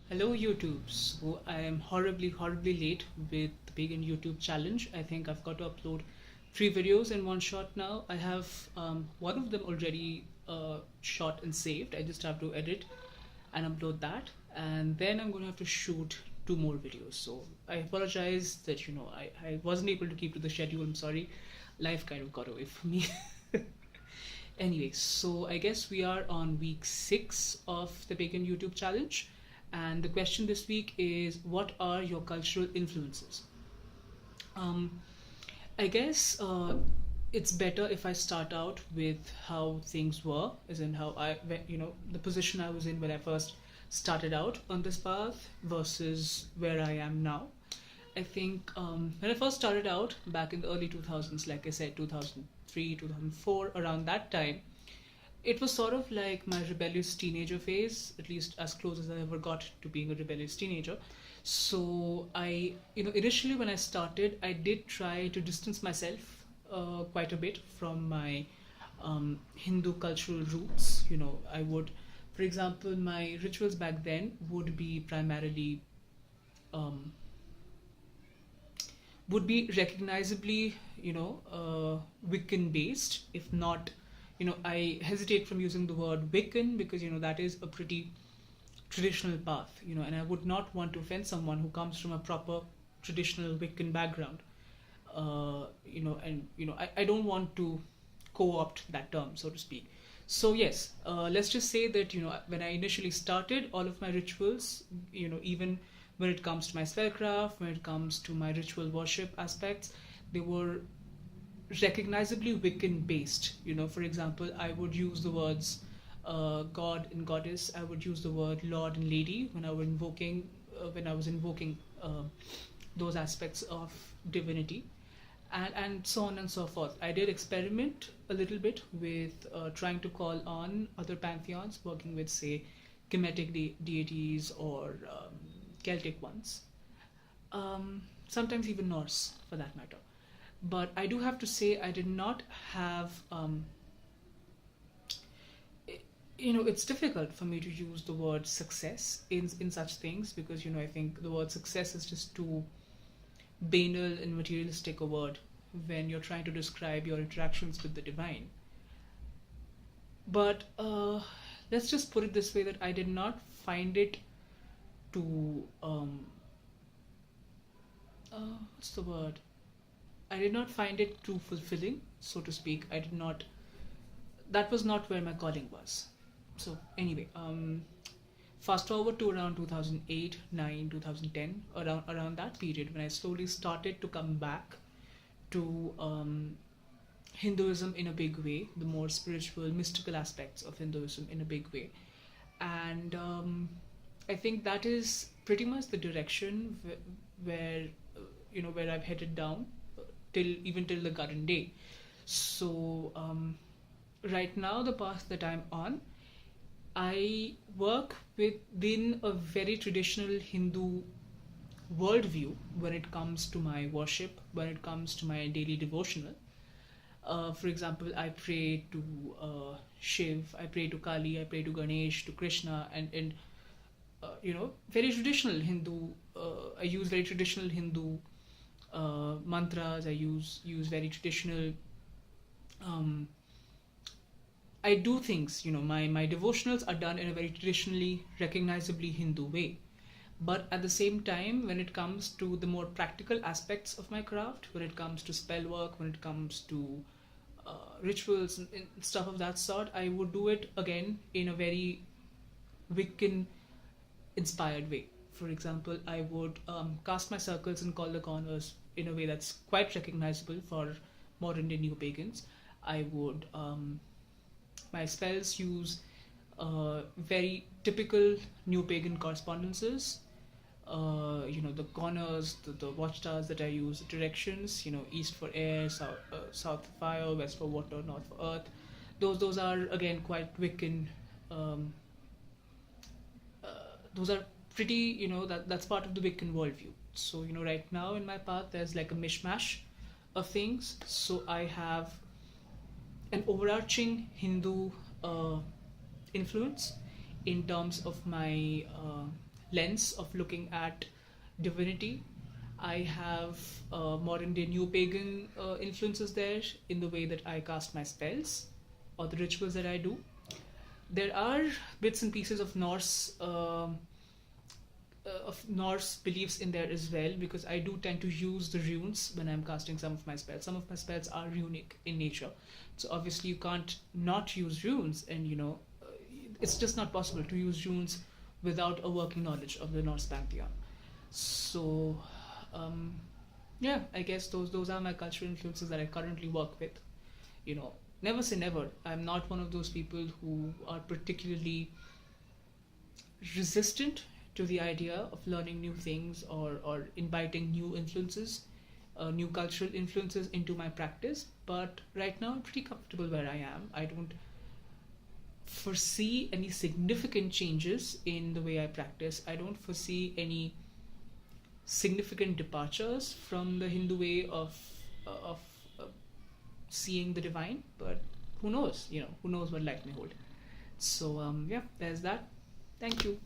Hello YouTube. So I am horribly late with the Pagan YouTube challenge. I think I've got to upload 3 videos in one shot now. I have one of them already shot and saved. I just have to edit and upload that, and then I'm going to have to shoot 2 more videos. So I apologize that I wasn't able to keep to the schedule. I'm sorry. Life kind of got away from me. Anyway, so I guess we are on week 6 of the Pagan YouTube challenge. And the question this week is, what are your cultural influences? Um, I guess it's better if I start out with how things were, as in how the position I was in when I first started out on this path versus where I am now. I think when I first started out back in the early 2000s, like I said, 2003, 2004, around that time, it was sort of like my rebellious teenager phase, at least as close as I ever got to being a rebellious teenager. So initially when I started, I did try to distance myself quite a bit from my Hindu cultural roots. I would, for example, my rituals back then would be primarily um, would be recognizably, Wiccan based, if not, I hesitate from using the word Wiccan because, that is a pretty traditional path, and I would not want to offend someone who comes from a proper traditional Wiccan background. I don't want to co-opt that term, so to speak. So yes, let's just say that when I initially started, all of my rituals, even when it comes to my spellcraft, when it comes to my ritual worship aspects, they were recognizably Wiccan based. For example, I would use the words God and Goddess. I would use the word Lord and Lady when I was invoking those aspects of divinity, and so on and so forth. I did experiment a little bit with trying to call on other pantheons, working with, say, Kemetic deities or Celtic ones, sometimes even Norse for that matter. But I do have to say, I did not have, it's difficult for me to use the word success in such things because, I think the word success is just too banal and materialistic a word when you're trying to describe your interactions with the divine. But let's just put it this way, that I did not find it to, what's the word? I did not find it too fulfilling, so to speak. That was not where my calling was. So anyway, fast forward to around 2008, 9, 2010, around that period when I slowly started to come back to Hinduism in a big way, the more spiritual, mystical aspects of Hinduism in a big way. And I think that is pretty much the direction where I've headed down till the current day. So right now, the path that I'm on, I work within a very traditional Hindu worldview when it comes to my worship, when it comes to my daily devotional. For example, I pray to Shiv, I pray to Kali, I pray to Ganesh, to Krishna, and very traditional Hindu. I use very traditional Hindu mantras. I use very traditional. I do things. My devotionals are done in a very traditionally, recognizably Hindu way. But at the same time, when it comes to the more practical aspects of my craft, when it comes to spell work, when it comes to rituals and stuff of that sort, I would do it again in a very Wiccan inspired way. For example, I would cast my circles and call the corners in a way that's quite recognizable for modern day neo pagans. I would my spells use very typical neo pagan correspondences. The corners, the watchtowers that I use, the directions. East for air, south for fire, west for water, north for earth. Those are again quite Wiccan. Um, those are pretty, that's part of the Wiccan worldview. So right now in my path there's like a mishmash of things. So I have an overarching Hindu influence in terms of my lens of looking at divinity. I have modern day new pagan influences there in the way that I cast my spells or the rituals that I do. There are bits and pieces of Norse beliefs in there as well, because I do tend to use the runes when I'm casting some of my spells. Some of my spells are runic in nature, so obviously you can't not use runes, and it's just not possible to use runes without a working knowledge of the Norse pantheon. So, yeah, I guess those are my cultural influences that I currently work with. Never say never. I'm not one of those people who are particularly resistant to the idea of learning new things, or inviting new influences, new cultural influences into my practice. But right now, I'm pretty comfortable where I am. I don't foresee any significant changes in the way I practice. I don't foresee any significant departures from the Hindu way of seeing the divine. But who knows? Who knows what life may hold. So yeah, there's that. Thank you.